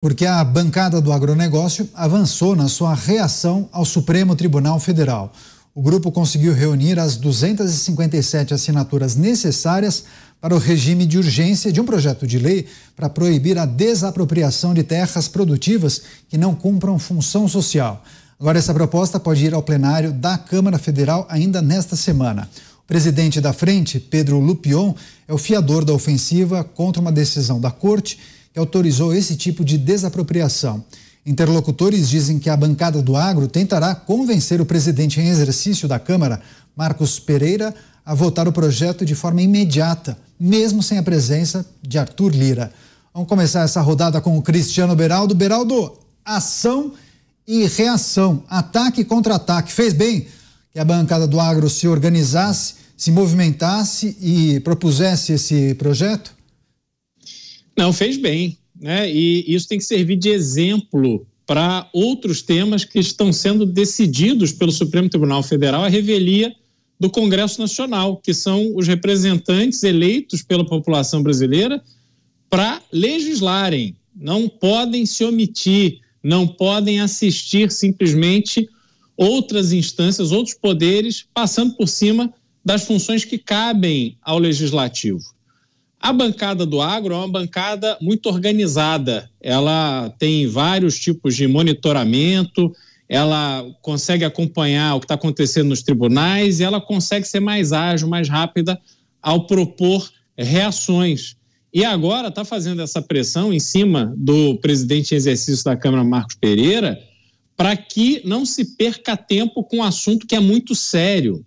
Porque a bancada do agronegócio avançou na sua reação ao Supremo Tribunal Federal. O grupo conseguiu reunir as 257 assinaturas necessárias para o regime de urgência de um projeto de lei para proibir a desapropriação de terras produtivas que não cumpram função social. Agora, essa proposta pode ir ao plenário da Câmara Federal ainda nesta semana. O presidente da frente, Pedro Lupion, é o fiador da ofensiva contra uma decisão da Corte que autorizou esse tipo de desapropriação. Interlocutores dizem que a bancada do agro tentará convencer o presidente em exercício da Câmara, Marcos Pereira, a votar o projeto de forma imediata, mesmo sem a presença de Arthur Lira. Vamos começar essa rodada com o Cristiano Beraldo. Beraldo, ação e reação, ataque e contra-ataque. Fez bem que a bancada do agro se organizasse, se movimentasse e propusesse esse projeto? Não, fez bem, né? E isso tem que servir de exemplo para outros temas que estão sendo decididos pelo Supremo Tribunal Federal, a revelia do Congresso Nacional, que são os representantes eleitos pela população brasileira para legislarem. Não podem se omitir, não podem assistir simplesmente outras instâncias, outros poderes, passando por cima das funções que cabem ao Legislativo. A bancada do agro é uma bancada muito organizada, ela tem vários tipos de monitoramento, ela consegue acompanhar o que está acontecendo nos tribunais e ela consegue ser mais ágil, mais rápida ao propor reações. E agora está fazendo essa pressão em cima do presidente em exercício da Câmara, Marcos Pereira, para que não se perca tempo com um assunto que é muito sério.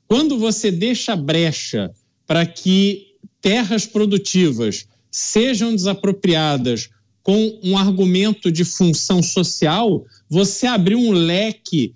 Quando você deixa brecha para que terras produtivas sejam desapropriadas com um argumento de função social, você abriu um leque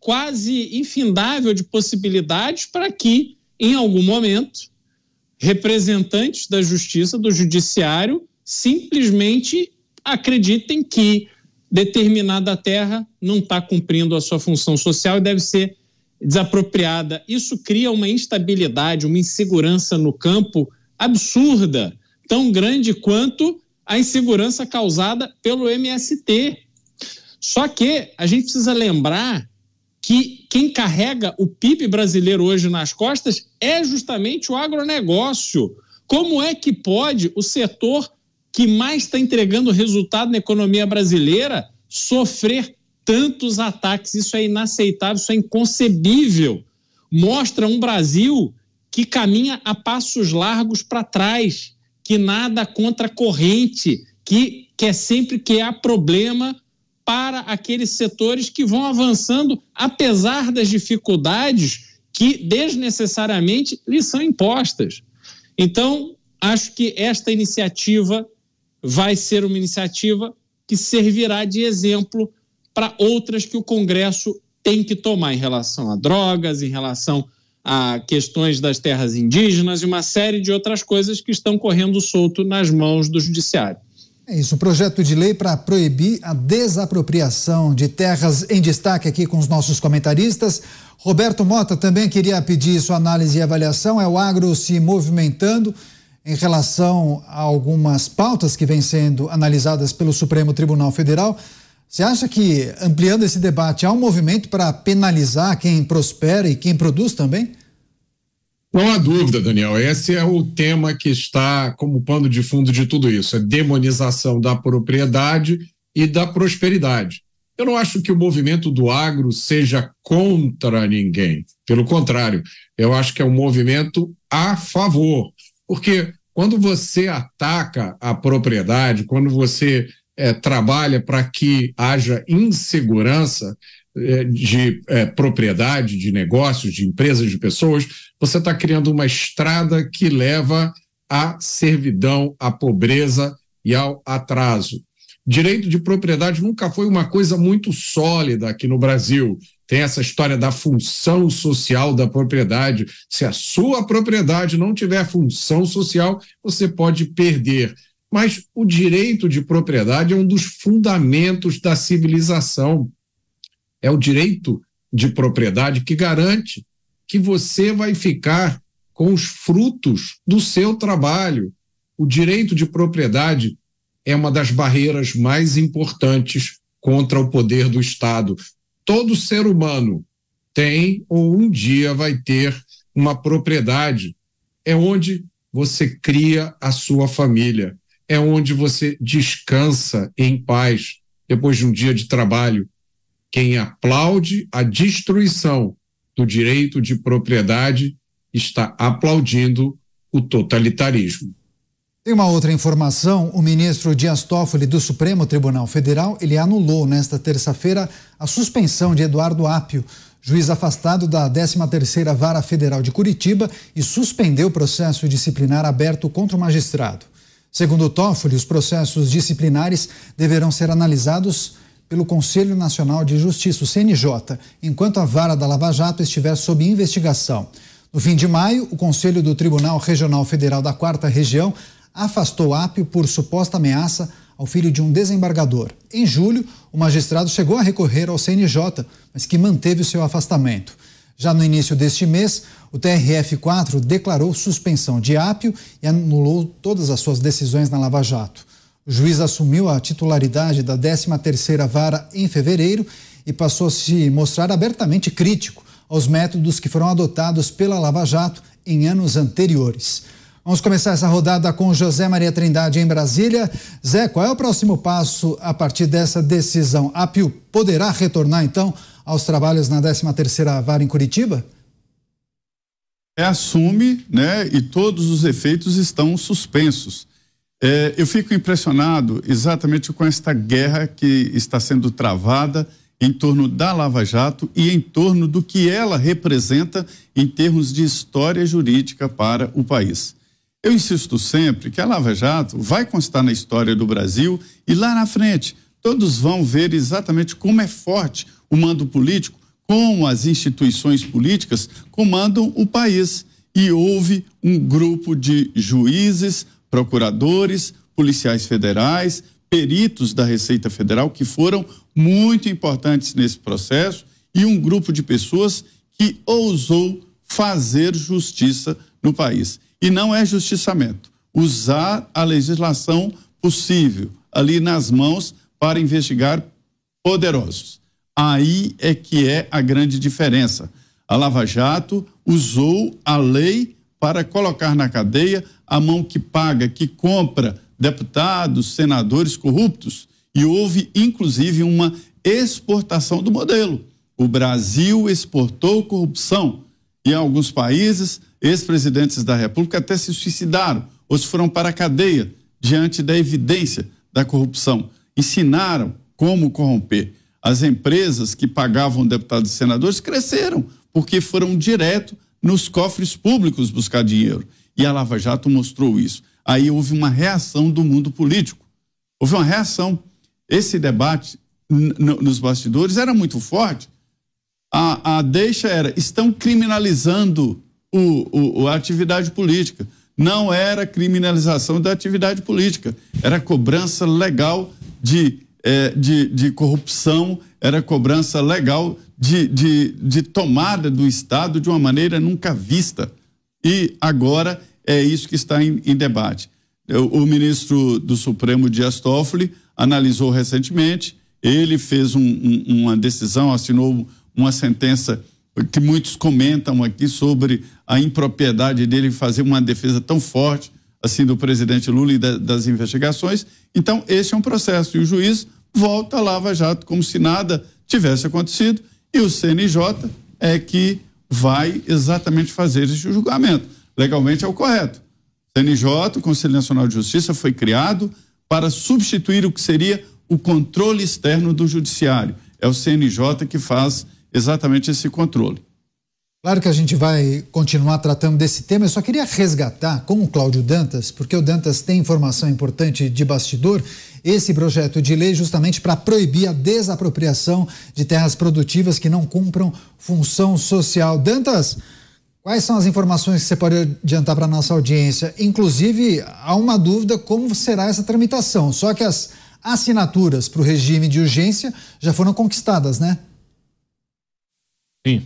quase infindável de possibilidades para que, em algum momento, representantes da justiça, do judiciário, simplesmente acreditem que determinada terra não está cumprindo a sua função social e deve ser desapropriada. Isso cria uma instabilidade, uma insegurança no campo absurda, tão grande quanto a insegurança causada pelo MST. Só que a gente precisa lembrar que quem carrega o PIB brasileiro hoje nas costas é justamente o agronegócio. Como é que pode o setor que mais está entregando resultado na economia brasileira sofrer tantos ataques? Isso é inaceitável, isso é inconcebível. Mostra um Brasil que caminha a passos largos para trás, que nada contra a corrente, que quer sempre criar problema para aqueles setores que vão avançando, apesar das dificuldades que desnecessariamente lhes são impostas. Então, acho que esta iniciativa vai ser uma iniciativa que servirá de exemplo para outras que o Congresso tem que tomar em relação a drogas, em relação a questões das terras indígenas e uma série de outras coisas que estão correndo solto nas mãos do Judiciário. É isso, o projeto de lei para proibir a desapropriação de terras em destaque aqui com os nossos comentaristas. Roberto Mota também queria pedir sua análise e avaliação. É o agro se movimentando em relação a algumas pautas que vêm sendo analisadas pelo Supremo Tribunal Federal. Você acha que, ampliando esse debate, há um movimento para penalizar quem prospera e quem produz também? Não há dúvida, Daniel. Esse é o tema que está como pano de fundo de tudo isso, a demonização da propriedade e da prosperidade. Eu não acho que o movimento do agro seja contra ninguém. Pelo contrário, eu acho que é um movimento a favor. Porque quando você ataca a propriedade, quando você trabalha para que haja insegurança de propriedade, de negócios, de empresas, de pessoas, você está criando uma estrada que leva à servidão, à pobreza e ao atraso. Direito de propriedade nunca foi uma coisa muito sólida aqui no Brasil. Tem essa história da função social da propriedade. Se a sua propriedade não tiver função social, você pode perder. Mas o direito de propriedade é um dos fundamentos da civilização. É o direito de propriedade que garante que você vai ficar com os frutos do seu trabalho. O direito de propriedade é uma das barreiras mais importantes contra o poder do Estado. Todo ser humano tem ou um dia vai ter uma propriedade. É onde você cria a sua família, é onde você descansa em paz depois de um dia de trabalho. Quem aplaude a destruição do direito de propriedade está aplaudindo o totalitarismo. Tem uma outra informação, o ministro Dias Toffoli do Supremo Tribunal Federal, ele anulou nesta terça-feira a suspensão de Eduardo Apio, juiz afastado da 13ª Vara Federal de Curitiba, e suspendeu o processo disciplinar aberto contra o magistrado. Segundo Toffoli, os processos disciplinares deverão ser analisados pelo Conselho Nacional de Justiça, o CNJ, enquanto a vara da Lava Jato estiver sob investigação. No fim de maio, o Conselho do Tribunal Regional Federal da 4ª Região afastou Apio por suposta ameaça ao filho de um desembargador. Em julho, o magistrado chegou a recorrer ao CNJ, mas que manteve o seu afastamento. Já no início deste mês, o TRF4 declarou suspensão de Apio e anulou todas as suas decisões na Lava Jato. O juiz assumiu a titularidade da 13ª Vara em fevereiro e passou a se mostrar abertamente crítico aos métodos que foram adotados pela Lava Jato em anos anteriores. Vamos começar essa rodada com José Maria Trindade em Brasília. Zé, qual é o próximo passo a partir dessa decisão? Apio poderá retornar, então, aos trabalhos na 13ª Vara em Curitiba? Assume, né, e todos os efeitos estão suspensos. Eu fico impressionado exatamente com esta guerra que está sendo travada em torno da Lava Jato e em torno do que ela representa em termos de história jurídica para o país. Eu insisto sempre que a Lava Jato vai constar na história do Brasil e lá na frente todos vão ver exatamente como é forte o mando político, como as instituições políticas comandam o país. E houve um grupo de juízes, procuradores, policiais federais, peritos da Receita Federal que foram muito importantes nesse processo e um grupo de pessoas que ousou fazer justiça no país. E não é justiçamento, usar a legislação possível ali nas mãos para investigar poderosos. Aí é que é a grande diferença. A Lava Jato usou a lei para colocar na cadeia a mão que paga, que compra deputados, senadores corruptos. E houve, inclusive, uma exportação do modelo. O Brasil exportou corrupção. E em alguns países, ex-presidentes da República até se suicidaram ou se foram para a cadeia diante da evidência da corrupção. Ensinaram como corromper. As empresas que pagavam deputados e senadores cresceram porque foram direto nos cofres públicos buscar dinheiro. E a Lava Jato mostrou isso. Aí houve uma reação do mundo político. Houve uma reação. Esse debate nos bastidores era muito forte. A deixa era, estão criminalizando a atividade política. Não era criminalização da atividade política, era cobrança legal de corrupção, era cobrança legal de tomada do Estado de uma maneira nunca vista. E agora é isso que está em debate. O ministro do Supremo, Dias Toffoli, analisou recentemente, ele fez uma decisão, assinou uma sentença que muitos comentam aqui sobre a impropriedade dele fazer uma defesa tão forte assim do presidente Lula e das investigações. Então, esse é um processo e o juiz volta à Lava Jato como se nada tivesse acontecido e o CNJ é que vai exatamente fazer esse julgamento. Legalmente é o correto. O CNJ, o Conselho Nacional de Justiça, foi criado para substituir o que seria o controle externo do judiciário. É o CNJ que faz exatamente esse controle. Claro que a gente vai continuar tratando desse tema. Eu só queria resgatar com o Cláudio Dantas, porque o Dantas tem informação importante de bastidor, esse projeto de lei justamente para proibir a desapropriação de terras produtivas que não cumpram função social. Dantas, quais são as informações que você pode adiantar para a nossa audiência? Inclusive, há uma dúvida como será essa tramitação, só que as assinaturas para o regime de urgência já foram conquistadas, né? Sim.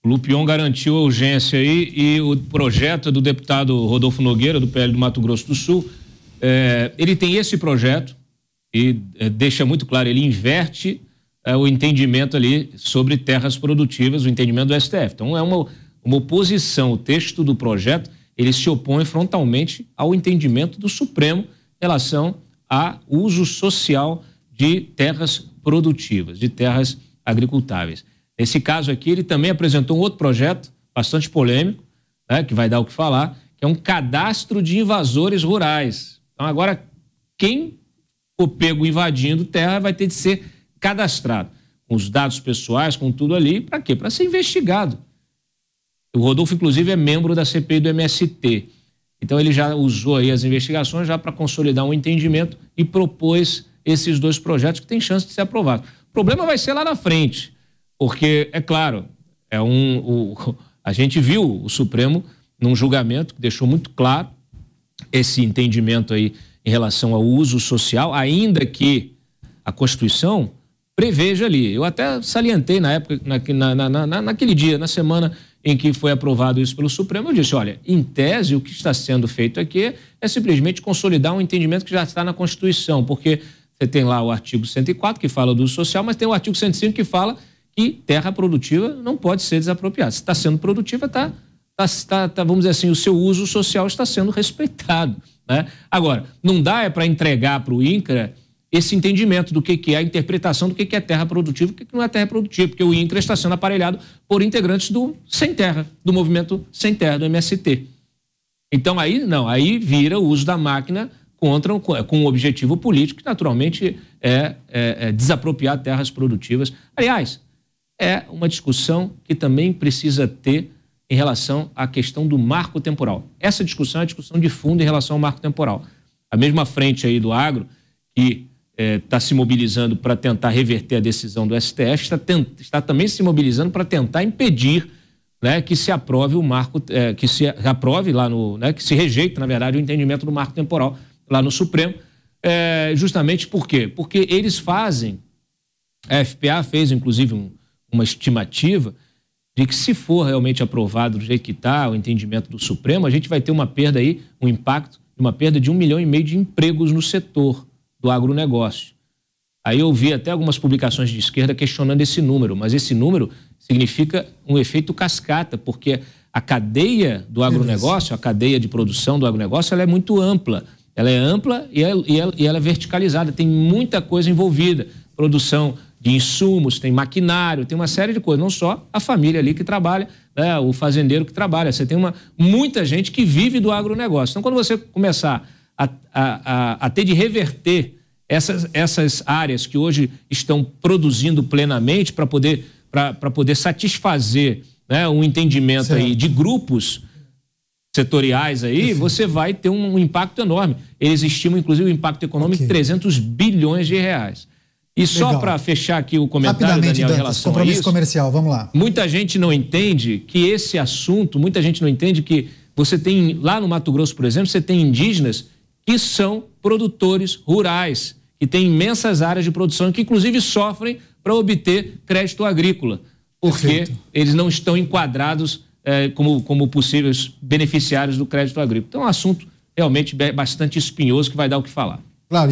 O Lupion garantiu a urgência aí e o projeto do deputado Rodolfo Nogueira, do PL do Mato Grosso do Sul, ele tem esse projeto, e deixa muito claro, ele inverte o entendimento ali sobre terras produtivas, o entendimento do STF. Então é uma oposição, o texto do projeto, ele se opõe frontalmente ao entendimento do Supremo em relação a uso social de terras produtivas, de terras agricultáveis. Nesse caso aqui, ele também apresentou um outro projeto bastante polêmico, né, que vai dar o que falar, que é um cadastro de invasores rurais. Então agora, quem for pego invadindo terra vai ter de ser cadastrado, com os dados pessoais, com tudo ali, para quê? Para ser investigado. O Rodolfo, inclusive, é membro da CPI do MST. Então ele já usou aí as investigações já para consolidar um entendimento e propôs esses dois projetos que têm chance de ser aprovados. O problema vai ser lá na frente, porque, é claro, a gente viu o Supremo num julgamento que deixou muito claro esse entendimento aí em relação ao uso social, ainda que a Constituição preveja ali. Eu até salientei na época, naquele dia, na semana em que foi aprovado isso pelo Supremo, eu disse, olha, em tese o que está sendo feito aqui é simplesmente consolidar um entendimento que já está na Constituição, porque você tem lá o artigo 104 que fala do uso social, mas tem o artigo 105 que fala que terra produtiva não pode ser desapropriada. Se está sendo produtiva, vamos dizer assim, o seu uso social está sendo respeitado, né? Agora, não dá para entregar para o INCRA esse entendimento do que é a interpretação do que é terra produtiva e o que não é terra produtiva, porque o INCRA está sendo aparelhado por integrantes do Sem Terra, do movimento Sem Terra, do MST. Então aí vira o uso da máquina com um objetivo político que naturalmente é desapropriar terras produtivas. Aliás, é uma discussão que também precisa ter em relação à questão do marco temporal. Essa discussão é a discussão de fundo em relação ao marco temporal. A mesma frente aí do agro, que está se mobilizando para tentar reverter a decisão do STF, está também se mobilizando para tentar impedir, né, que se aprove o marco, que se aprove lá que se rejeite, na verdade, o entendimento do marco temporal lá no Supremo, justamente por quê? Porque eles fazem, a FPA fez inclusive uma estimativa de que se for realmente aprovado do jeito que está o entendimento do Supremo, a gente vai ter uma perda aí, um impacto, uma perda de 1,5 milhão de empregos no setor do agronegócio. Aí eu vi até algumas publicações de esquerda questionando esse número, mas esse número significa um efeito cascata, porque a cadeia do agronegócio, a cadeia de produção do agronegócio, ela é muito ampla. Ela é ampla e ela é verticalizada, tem muita coisa envolvida. Produção de insumos, tem maquinário, tem uma série de coisas, não só a família ali que trabalha, né, o fazendeiro que trabalha, você tem muita gente que vive do agronegócio. Então, quando você começar a ter de reverter essas áreas que hoje estão produzindo plenamente para poder satisfazer, né, um entendimento aí de grupos setoriais aí, você vai ter um impacto enorme. Eles estimam, inclusive, o impacto econômico de 300 bilhões de reais. E só para fechar aqui o comentário, Daniel, em relação a isso, comercial, vamos lá. Muita gente não entende que esse assunto, muita gente não entende que você tem, lá no Mato Grosso, por exemplo, você tem indígenas que são produtores rurais, que têm imensas áreas de produção, que inclusive sofrem para obter crédito agrícola, porque eles não estão enquadrados como possíveis beneficiários do crédito agrícola. Então é um assunto realmente bastante espinhoso que vai dar o que falar.